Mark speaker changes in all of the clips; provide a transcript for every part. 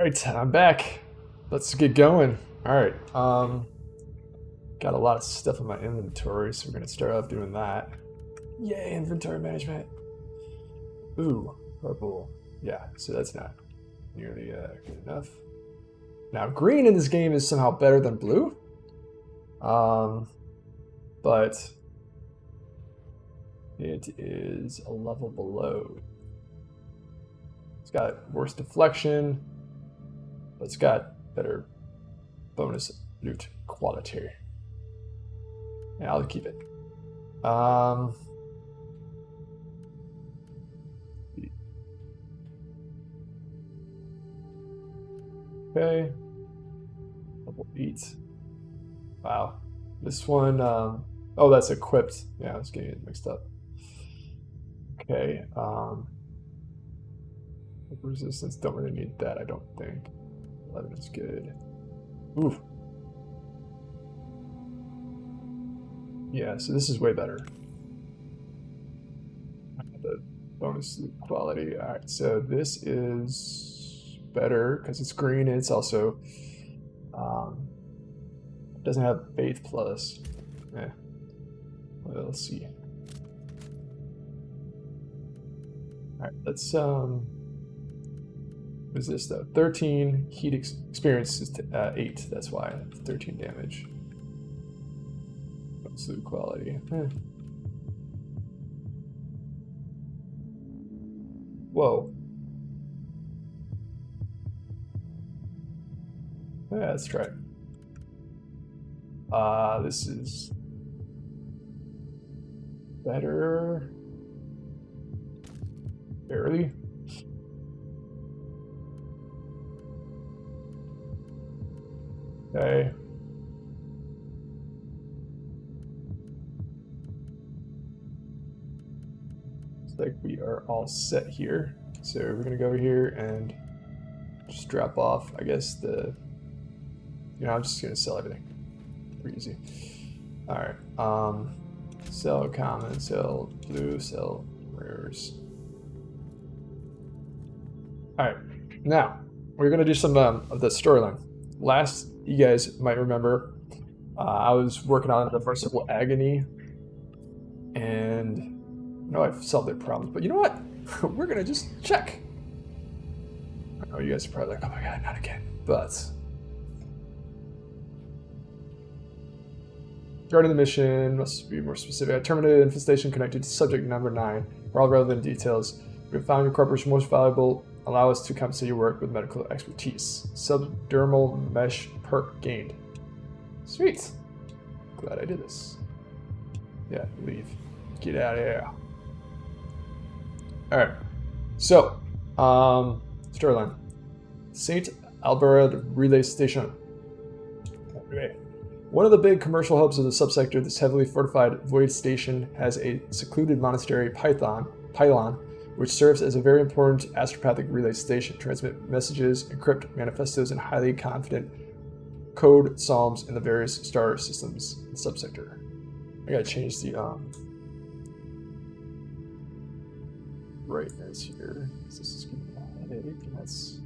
Speaker 1: Alright, I'm back. Let's get going. Alright, got a lot of stuff in my inventory, so we're gonna start off doing that. Yay, inventory management. Ooh, purple. Yeah, so that's not nearly good enough. Now, green in this game is somehow better than blue. But it is a level below. It's got worse deflection, but it's got better bonus loot quality. Yeah, I'll keep it. Okay. Level 8. Wow. This one, oh, that's equipped. Yeah, I was getting it mixed up. Okay. Resistance, don't really need that, I don't think. 11 is good. Ooh. Yeah, so this is way better. The bonus quality. Alright, so this is better because it's green and it's also doesn't have Faith Plus. Yeah. Well, let's see. Alright, let's what is this though? 13 heat experience is 8. That's why 13 damage. Absolute quality. Whoa. Yeah, let's try it. This is better. Barely. Okay. Looks like we are all set here. So we're gonna go over here and just drop off, I guess, the, you know, I'm just gonna sell everything. Pretty easy. Alright. Sell common, sell blue, sell rares. Alright. Now, we're gonna do some of the storyline. Last, you guys might remember, I was working on the Merciful Agony, and I know I've solved their problems, but you know what? We're gonna just check. I know you guys are probably like, oh my god, not again. But regarding the mission, must be more specific. I terminated infestation connected to subject number 9. For all relevant details, we have found your corporation most valuable. Allow us to compensate your work with medical expertise. Subdermal mesh perk gained. Sweet. Glad I did this. Yeah, leave. Get out of here. Alright. So, storyline. St. Abelard relay station. Okay. One of the big commercial hubs of the subsector, this heavily fortified void station has a secluded monastery pylon, which serves as a very important astropathic relay station, transmit messages, encrypt manifestos, and highly confident code psalms in the various star systems in the subsector. I gotta change the brightness here. This is giving me a headache, and that's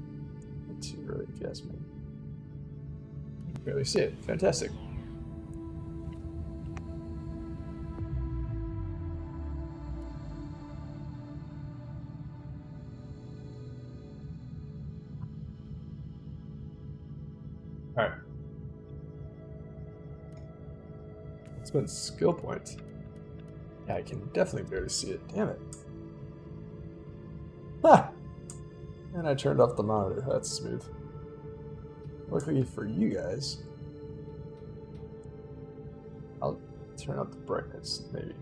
Speaker 1: not too early if you ask me. You can barely see it. Fantastic. Alright. Let's spend skill point. Yeah, I can definitely barely see it. Damn it. Ha! And I turned off the monitor. That's smooth. Luckily for you guys, I'll turn up the brightness, maybe.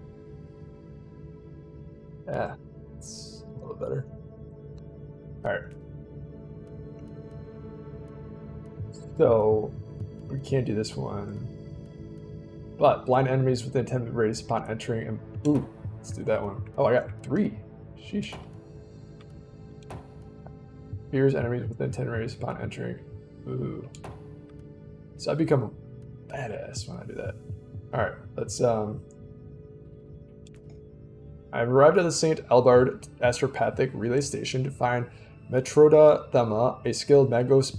Speaker 1: Yeah, it's a little better. Alright. So, we can't do this one. But, blind enemies within 10 radius upon entering and... Ooh, let's do that one. Oh, I got 3. Sheesh. Fears enemies within 10 radius upon entering. Ooh. So I become a badass when I do that. Alright, let's I've arrived at the St. Abelard astropathic relay station to find Metroda Thema, a skilled Magos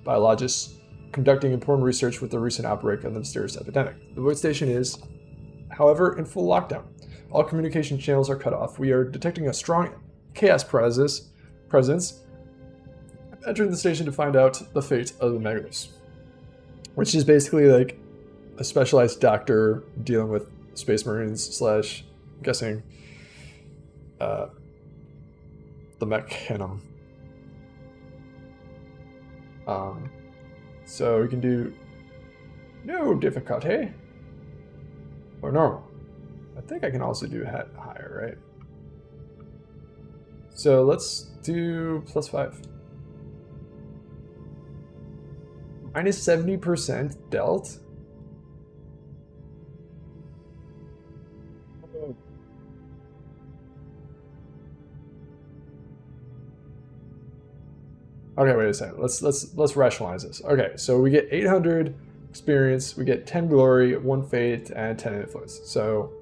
Speaker 1: biologist conducting important research with the recent outbreak of the mysterious epidemic. The void station is, however, in full lockdown. All communication channels are cut off. We are detecting a strong chaos presence. Entering the station to find out the fate of the Magos, which is basically like a specialized doctor dealing with Space Marines / I'm guessing the Mechanum. So we can do no difficulty or normal. I think I can also do higher, right? So let's do +5. Minus 70% dealt. Okay, wait a second. Let's rationalize this. Okay, so we get 800 experience, we get 10 glory, 1 fate, and 10 influence. So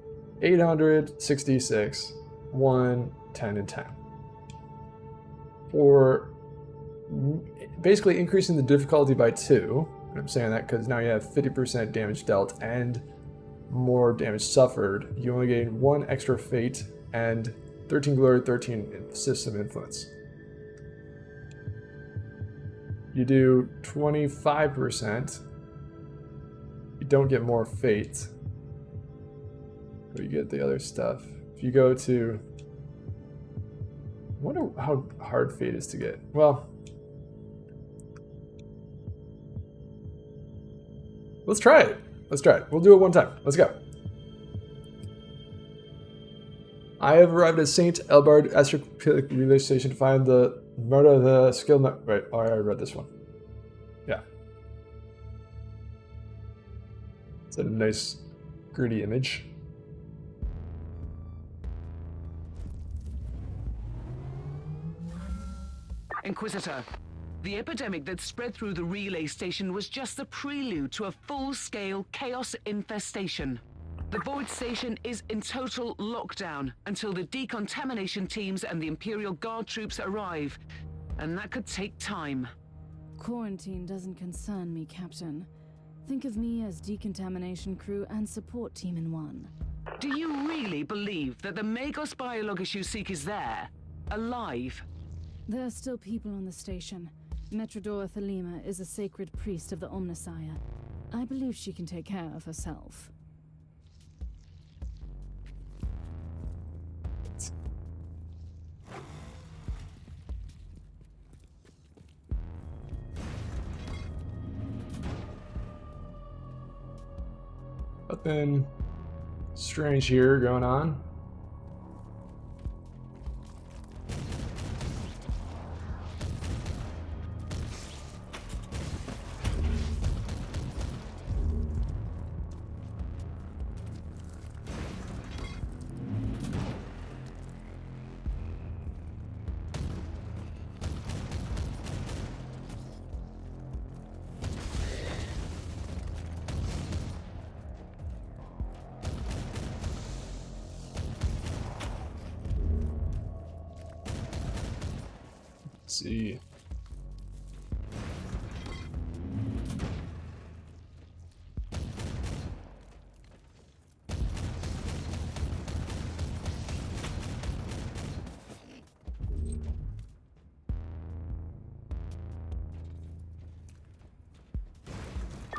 Speaker 1: 866, 1, 10, and 10. For basically increasing the difficulty by 2. And I'm saying that because now you have 50% damage dealt and more damage suffered. You only gain 1 extra fate and 13 glory, 13 system influence. You do 25%. You don't get more fate, but you get the other stuff. If you go to, I wonder how hard fate is to get. Well, let's try it. Let's try it. We'll do it one time. Let's go. I have arrived at St. Elbard Astrophilic Relay Station to find the murder of the skill. Right, oh, I already read this one. Yeah. It's a nice, gritty image.
Speaker 2: Inquisitor, the epidemic that spread through the relay station was just the prelude to a full-scale chaos infestation. The Void Station is in total lockdown until the decontamination teams and the Imperial Guard troops arrive, and that could take time.
Speaker 3: Quarantine doesn't concern me, Captain. Think of me as decontamination crew and support team in one.
Speaker 2: Do you really believe that the Magos biologist you seek is there, alive?
Speaker 3: There are still people on the station. Metrodora Thelema is a sacred priest of the Omnissiah. I believe she can take care of herself.
Speaker 1: Nothing strange here going on. See.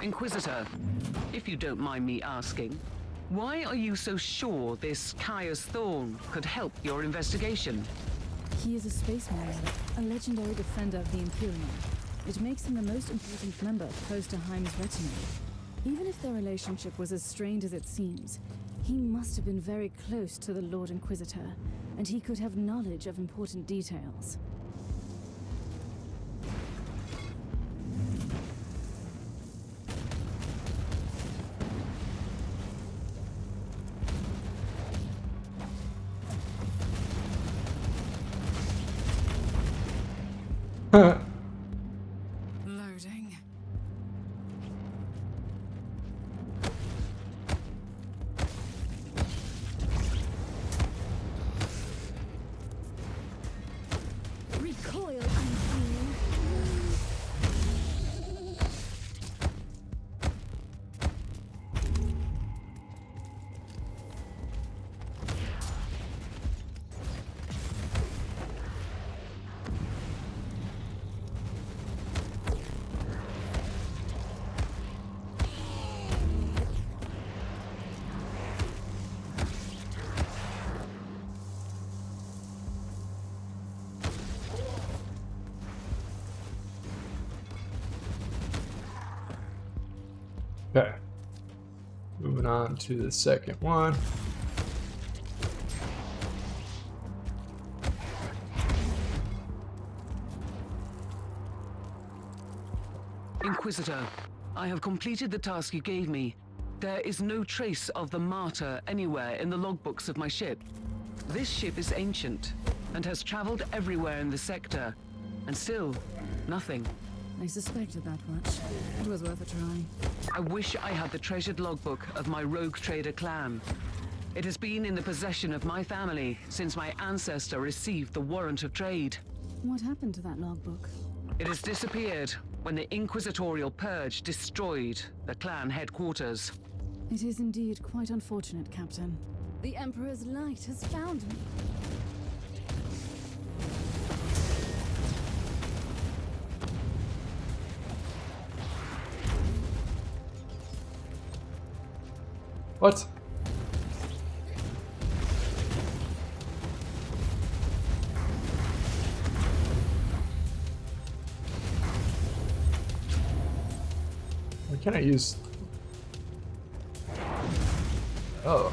Speaker 2: Inquisitor, if you don't mind me asking, why are you so sure this Caius Thorn could help your investigation?
Speaker 3: He is a space marine, a legendary defender of the Imperium. It makes him the most important member of Close to Heim's retinue. Even if their relationship was as strained as it seems, he must have been very close to the Lord Inquisitor, and he could have knowledge of important details. Loading.
Speaker 1: Okay. Moving on to the second one.
Speaker 2: Inquisitor, I have completed the task you gave me. There is no trace of the Martyr anywhere in the logbooks of my ship. This ship is ancient and has traveled everywhere in the sector, and still, nothing.
Speaker 3: I suspected that much. It was worth a try.
Speaker 2: I wish I had the treasured logbook of my rogue trader clan. It has been in the possession of my family since my ancestor received the warrant of trade.
Speaker 3: What happened to that logbook?
Speaker 2: It has disappeared when the Inquisitorial purge destroyed the clan headquarters.
Speaker 3: It is indeed quite unfortunate, Captain. The Emperor's light has found me.
Speaker 1: What? Why can't I use... Oh.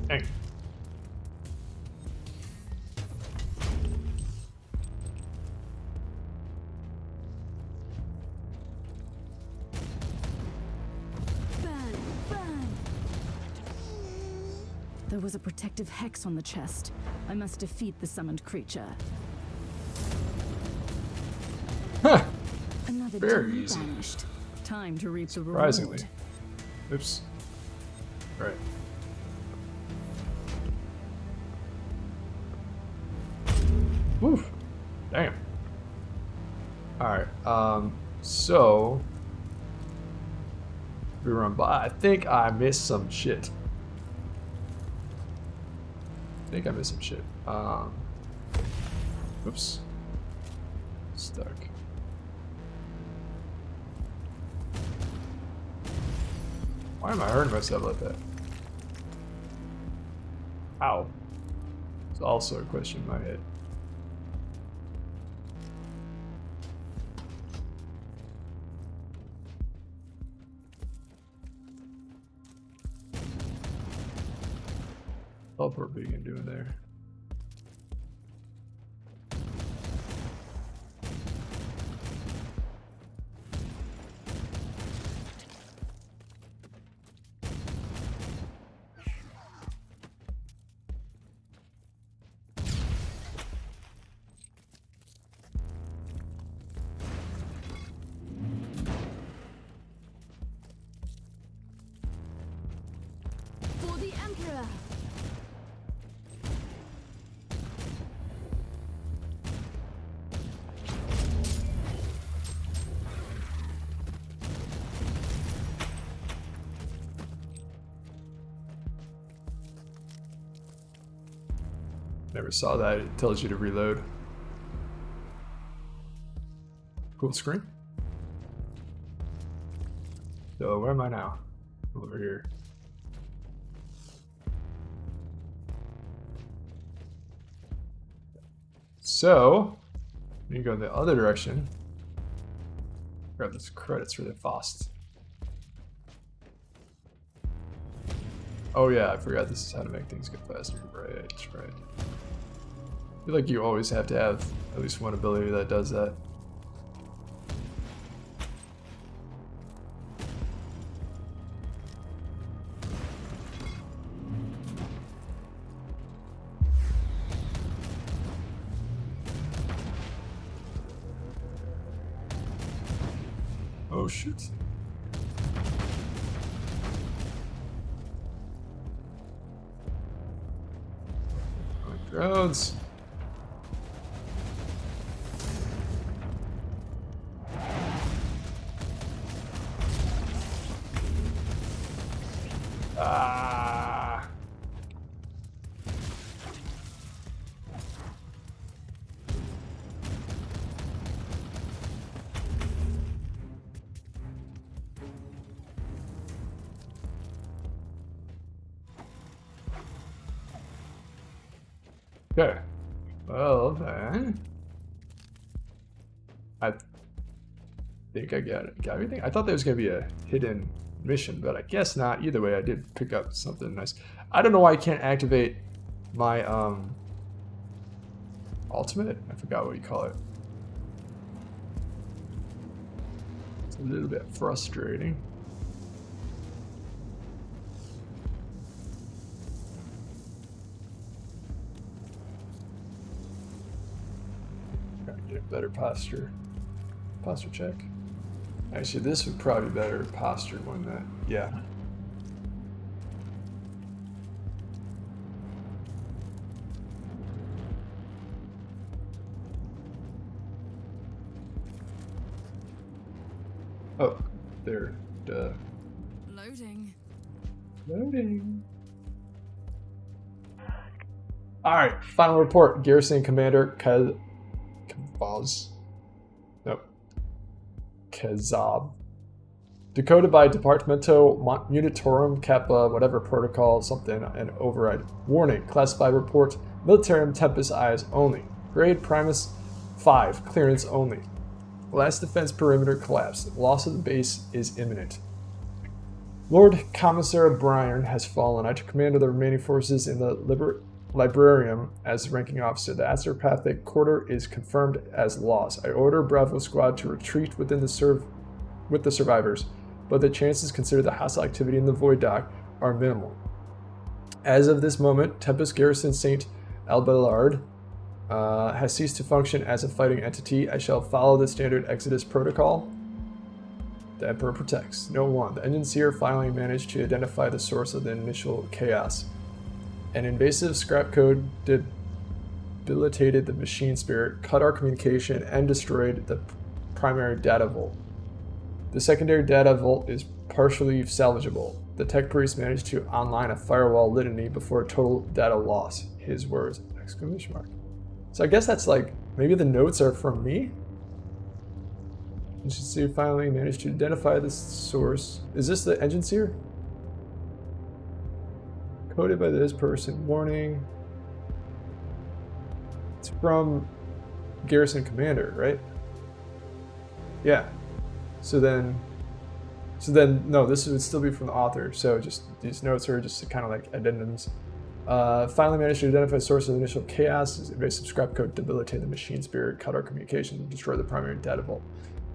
Speaker 1: Dang.
Speaker 3: Burn! Burn! There was a protective hex on the chest. I must defeat the summoned creature.
Speaker 1: Huh.
Speaker 3: Another
Speaker 1: Very
Speaker 3: demon
Speaker 1: easy.
Speaker 3: vanished. Time to reap the reward.
Speaker 1: Surprisingly. Oops. Right. Woo. Damn. Alright, so we run by. I think I missed some shit. Oops. Stuck. Why am I hurting myself like that? Ow. It's also a question in my head. What we're begin doing there.
Speaker 3: For the Emperor!
Speaker 1: Never saw that. It tells you to reload. Cool screen. So where am I now? Over here. So you can go in the other direction. Grab these credits really fast. Oh yeah, I forgot this is how to make things go faster. Right, right. I feel like you always have to have at least one ability that does that. Oh shoot. Drones. Ah. Okay. Well, then... I think I got everything. I thought there was going to be a hidden mission, but I guess not. Either way, I did pick up something nice. I don't know why I can't activate my ultimate. I forgot what you call it. It's a little bit frustrating. Gotta get better posture. Posture check. Actually, this would probably be better posture one that, yeah. Oh, there. Duh.
Speaker 3: Loading.
Speaker 1: Loading. Alright, final report. Garrison Commander Kazov. Nope. Kazov. Decoded by Departamento Unitorum Kappa, whatever protocol, something, and override. Warning, classified report, Militarum Tempest Eyes only. Grade Primus 5, clearance only. Last defense perimeter collapsed. Loss of the base is imminent. Lord Commissar Brian has fallen. I took command of the remaining forces in the Librarium as ranking officer. The Astropathic Quarter is confirmed as lost. I order Bravo Squad to retreat with the survivors, but the chances considered the hostile activity in the Void Dock are minimal. As of this moment, Tempest Garrison St. Abelard has ceased to function as a fighting entity. I shall follow the standard Exodus protocol. The Emperor protects. Note 1. The Engineer finally managed to identify the source of the initial chaos. An invasive scrap code debilitated the machine spirit, cut our communication, and destroyed the primary data vault. The secondary data vault is partially salvageable. The tech priest managed to online a firewall litany before total data loss. His words! Exclamation mark. So I guess that's like, maybe the notes are from me? You should see finally managed to identify the source. Is this the engine seer? Coded by this person. Warning. It's from Garrison Commander, right? Yeah. So then, no, this would still be from the author. So just these notes are just kind of like addendums. Finally managed to identify the source of the initial chaos. Invasive scrap code debilitated the machine spirit, cut our communication, and destroyed the primary data vault.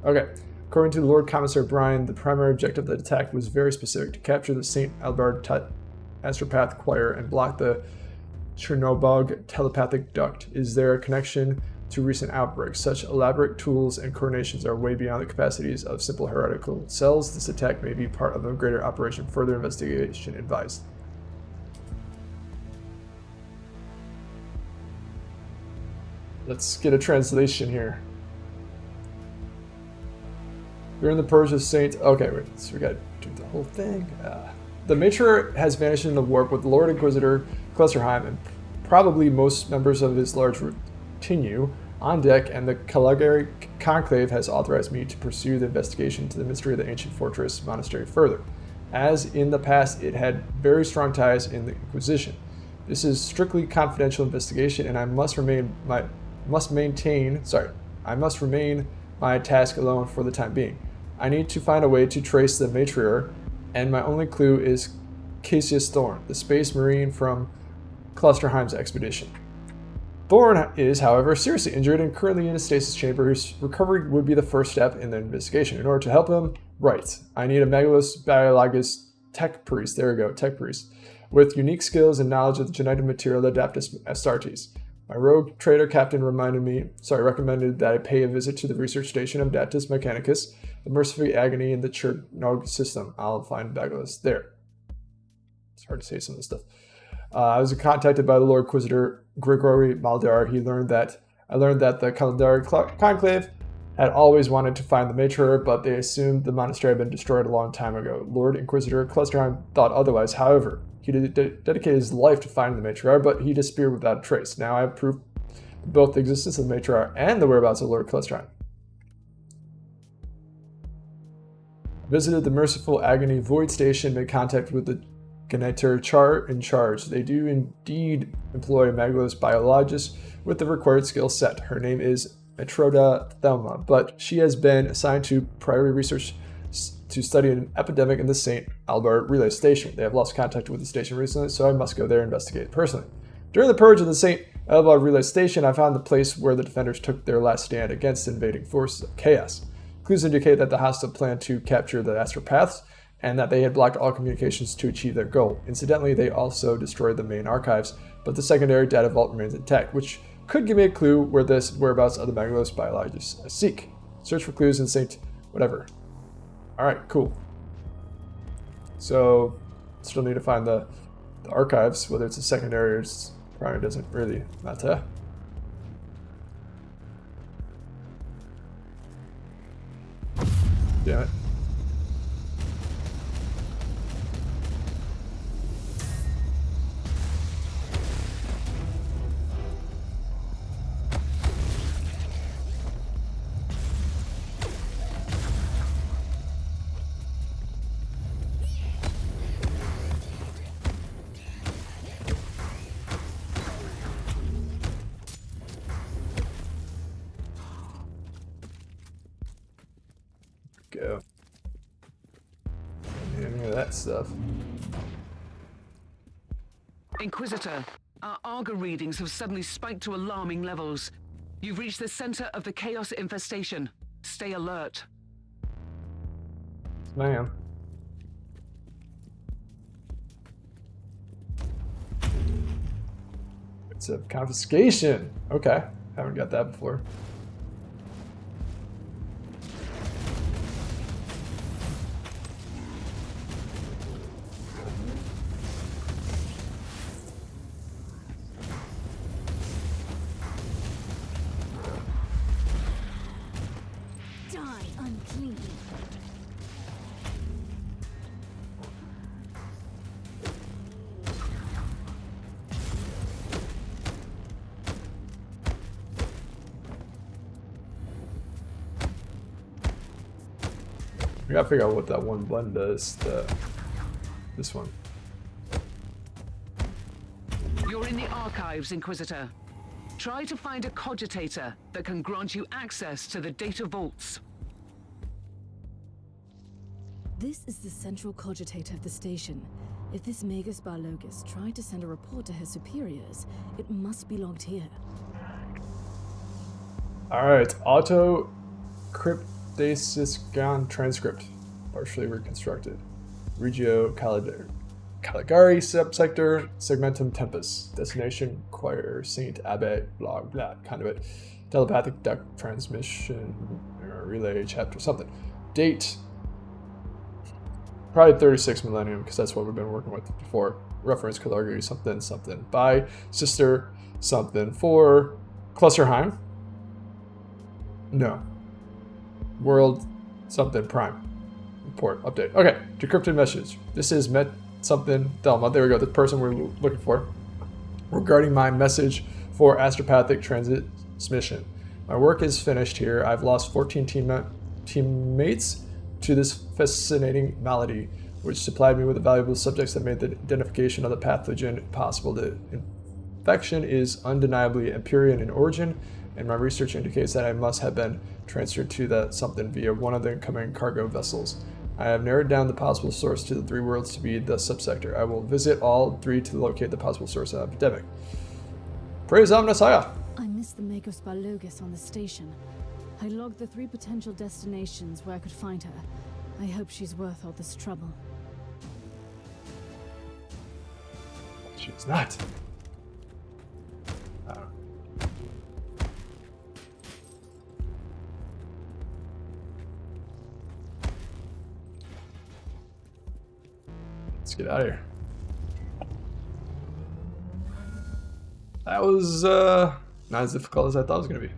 Speaker 1: Okay. According to Lord Commissar Brian, the primary objective of the attack was very specific: to capture the St. Abelard Astropath Choir and block the Chernobog telepathic duct. Is there a connection to recent outbreaks? Such elaborate tools and coordinations are way beyond the capacities of simple heretical cells. This attack may be part of a greater operation. Further investigation advised. Let's get a translation here. During the purge of Saint... Okay, wait, so we gotta do the whole thing. The Matriarch has vanished in the warp with Lord Inquisitor Clusterheim and probably most members of his large retinue on deck, and the Caligari Conclave has authorized me to pursue the investigation into the mystery of the ancient fortress monastery further. As in the past, it had very strong ties in the Inquisition. This is strictly confidential investigation, and I must remain my task alone for the time being. I need to find a way to trace the Matriarch, and my only clue is Caius Thorn, the space marine from Clusterheim's expedition. Thorn is, however, seriously injured and currently in a stasis chamber. His recovery would be the first step in the investigation. In order to help him, I need a Megalus Biologus tech priest, with unique skills and knowledge of the genetic material Adaptus Astartes. My rogue trader captain recommended that I pay a visit to the research station of Adaptus Mechanicus, the merciful agony in the Chernog system. I'll find Megalus there. It's hard to say some of this stuff. I was contacted by the Lord Inquisitor Grigory Maldar. I learned that the Caligari Conclave had always wanted to find the Matriarch, but they assumed the monastery had been destroyed a long time ago. Lord Inquisitor Clusterheim thought otherwise. However, he dedicated his life to finding the Matriarch, but he disappeared without a trace. Now I have proof of both the existence of the Matriarch and the whereabouts of Lord Clusterheim. Visited the Merciful Agony Void Station, made contact with the Inquisitor in charge. They do indeed employ a Maglos biologist with the required skill set. Her name is Metroda Thelma, but she has been assigned to priority research to study an epidemic in the St. Albert relay station. They have lost contact with the station recently, so I must go there and investigate personally. During the purge of the St. Albert relay station, I found the place where the defenders took their last stand against invading forces of chaos. Clues indicate that the hostile planned to capture the astropaths, and that they had blocked all communications to achieve their goal. Incidentally, they also destroyed the main archives, but the secondary data vault remains intact, which could give me a clue where the whereabouts of the Maglos biologists I seek. Search for clues in St. whatever. Alright, cool. So, still need to find the archives, whether it's a secondary or primary doesn't really matter. Damn it. Go. Any of that stuff.
Speaker 2: Inquisitor, our Arga readings have suddenly spiked to alarming levels. You've reached the center of the chaos infestation. Stay alert.
Speaker 1: Ma'am. It's a confiscation. Okay. Haven't got that before. I gotta figure out what that one button does. This one.
Speaker 2: You're in the archives, Inquisitor. Try to find a cogitator that can grant you access to the data vaults.
Speaker 3: This is the central cogitator of the station. If this Magus Barlogus tried to send a report to his superiors, it must be logged here.
Speaker 1: Alright, Auto-Cryptaesthesicon Transcript. Partially reconstructed. Regio Caligari subsector Segmentum Tempus. Destination Choir Saint Abbot blah blah kind of it. Telepathic duct transmission relay chapter something. Date probably 36 millennium because that's what we've been working with before. Reference Caligari something something. By sister something for Clusterheim. No. World something prime. Report update. Okay, decrypted message. This is met something Thelma. There we go. The person we're looking for. Regarding my message for astropathic transmission. My work is finished here. I've lost 14 teammates to this fascinating malady, which supplied me with the valuable subjects that made the identification of the pathogen possible. The infection is undeniably Imperium in origin, and my research indicates that I must have been transferred to that something via one of the incoming cargo vessels. I have narrowed down the possible source to the three worlds to be the subsector. I will visit all three to locate the possible source of the epidemic. Praise Omnissiah!
Speaker 3: I missed the Magus Barlogus on the station. I logged the 3 potential destinations where I could find her. I hope she's worth all this trouble.
Speaker 1: She's not. Let's get out of here. That was not as difficult as I thought it was going to be.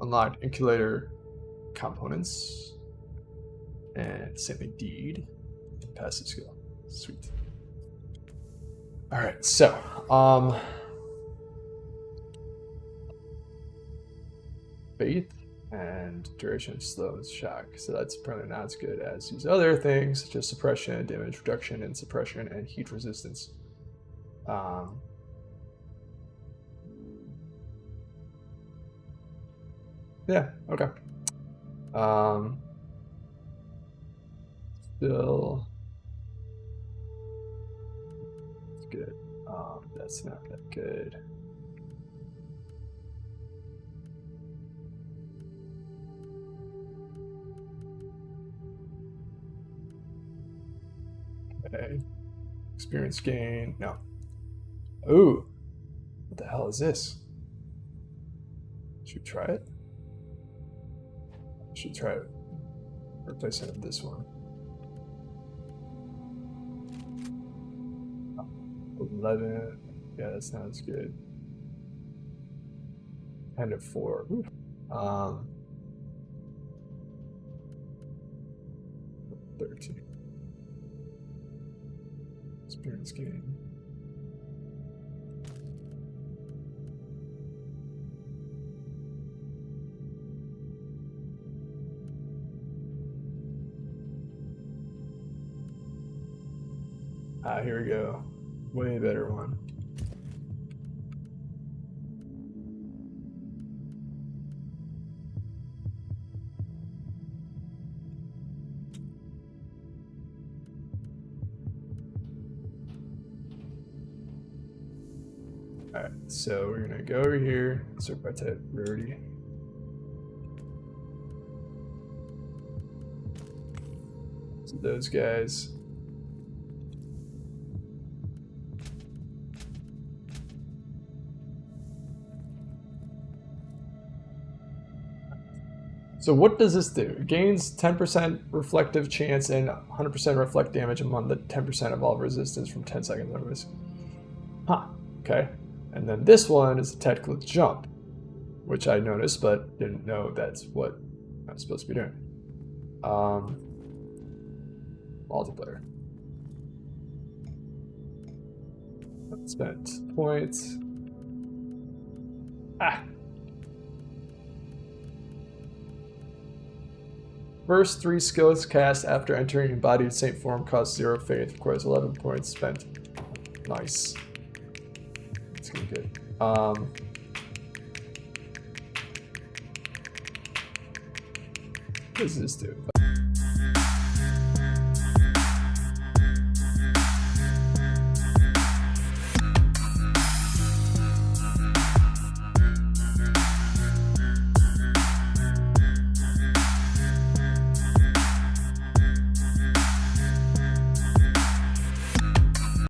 Speaker 1: Unlocked incubator components and saintly deed. Passive skill. Sweet. All right, so faith and duration of slow shock. So that's probably not as good as these other things, such as suppression, damage reduction, and suppression, and heat resistance. Yeah, okay. Still, it's good. That's not that good. Okay. Experience gain. No. Ooh. What the hell is this? Should we try it? Should try it. Replacing it with this one. 11. Yeah, that's not as good. 10 to 4. Ooh. 13. Experience gain. Here we go. Way better one. Alright, so we're gonna go over here, sort by type rarity. So those guys. So what does this do? It gains 10% reflective chance and 100% reflect damage among the 10% of all resistance from 10 seconds onwards. Huh, okay. And then this one is a tactical jump, which I noticed but didn't know that's what I'm supposed to be doing. Multiplayer. Spent points. First 3 skills cast after entering embodied saint form cost 0 faith. Requires 11 points spent. Nice. That's gonna be good. What does this do?